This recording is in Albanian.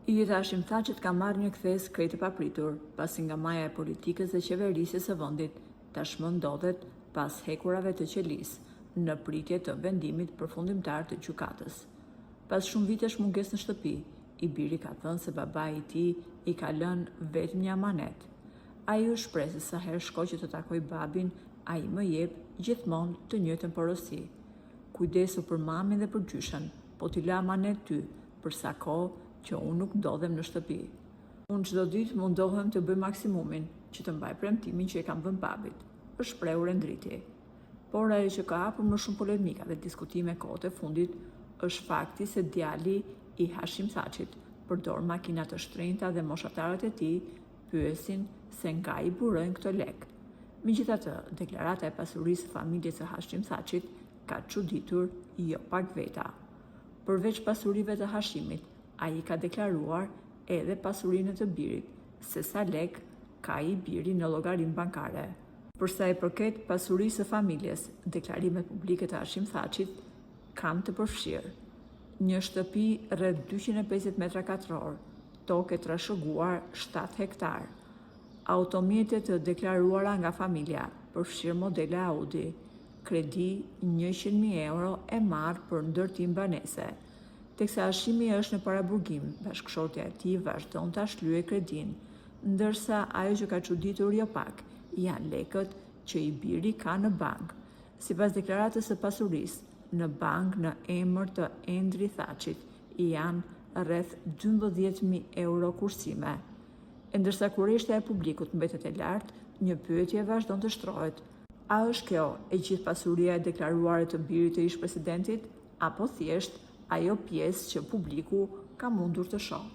Ilir Hashim Thaçit ka marrë një kthes krejt të papritur, pasi nga maja e politikës dhe qeverisjes së vendit tashmë ndodhet pas hekurave të qelisë në pritje të vendimit përfundimtar të gjykatës. Pas shumë vitesh mungesë në shtëpi, i biri ka thënë se babai i tij i ka lënë vetëm një amanet. Ai u shpreh se sa herë shkoj që të takoj babin, ai më jep gjithmonë të njëjtën porosi. Kujdesu për mamin dhe për gjyshen, po t'i lë amanet ty për sa kohë që unë nuk ndodhem në shtëpi. Unë çdo ditë mundohem të bëj maksimumin që të mbaj premtimin që e kam vënë babit, është shprehur Endriti. Por ajo që ka hapur më shumë polemika dhe diskutime kohët e fundit është fakti se djali i Hashim Thaçit përdor makina të shtrenjta dhe moshatarët e tij pyesin se nga i burojnë këto lek. Megjithatë, deklarata e pasurisë së familjes së Hashim Thaçit ka çuditur jo pak veta. Përveç pasurive të Hashimit, ai ka deklaruar edhe pasurinë të birit, se sa lek ka i biri në llogarinë bankare. Për sa i përket pasurisë së familjes, deklarimet publike të Hashim Thaçit kanë të përfshirë një shtëpi rreth 250 metra katror, tokë e trashëguar 7 hektar, automjete të deklaruara nga familja, përfshirë modele Audi, kredi 100.000 euro e marrë për ndërtim banese. Teksa Hashimi është në paraburgim, bashkëshortja e tij vazhdon ta shlyejë kredin, ndërsa ajo që ka çuditur jo pak janë lekët që i biri ka në bank. Sipas deklaratës së pasurisë, në bank në emër të Endri Thaçit janë rreth 12.000 euro kursime. E ndërsa kurreshtja e publikut mbetet e lartë, një pyetje vazhdon të shtrohet. A është kjo e gjithë pasuria e deklaruar të birit të ish presidentit, apo thjesht ajo pjesë që publiku ka mundur të shohë?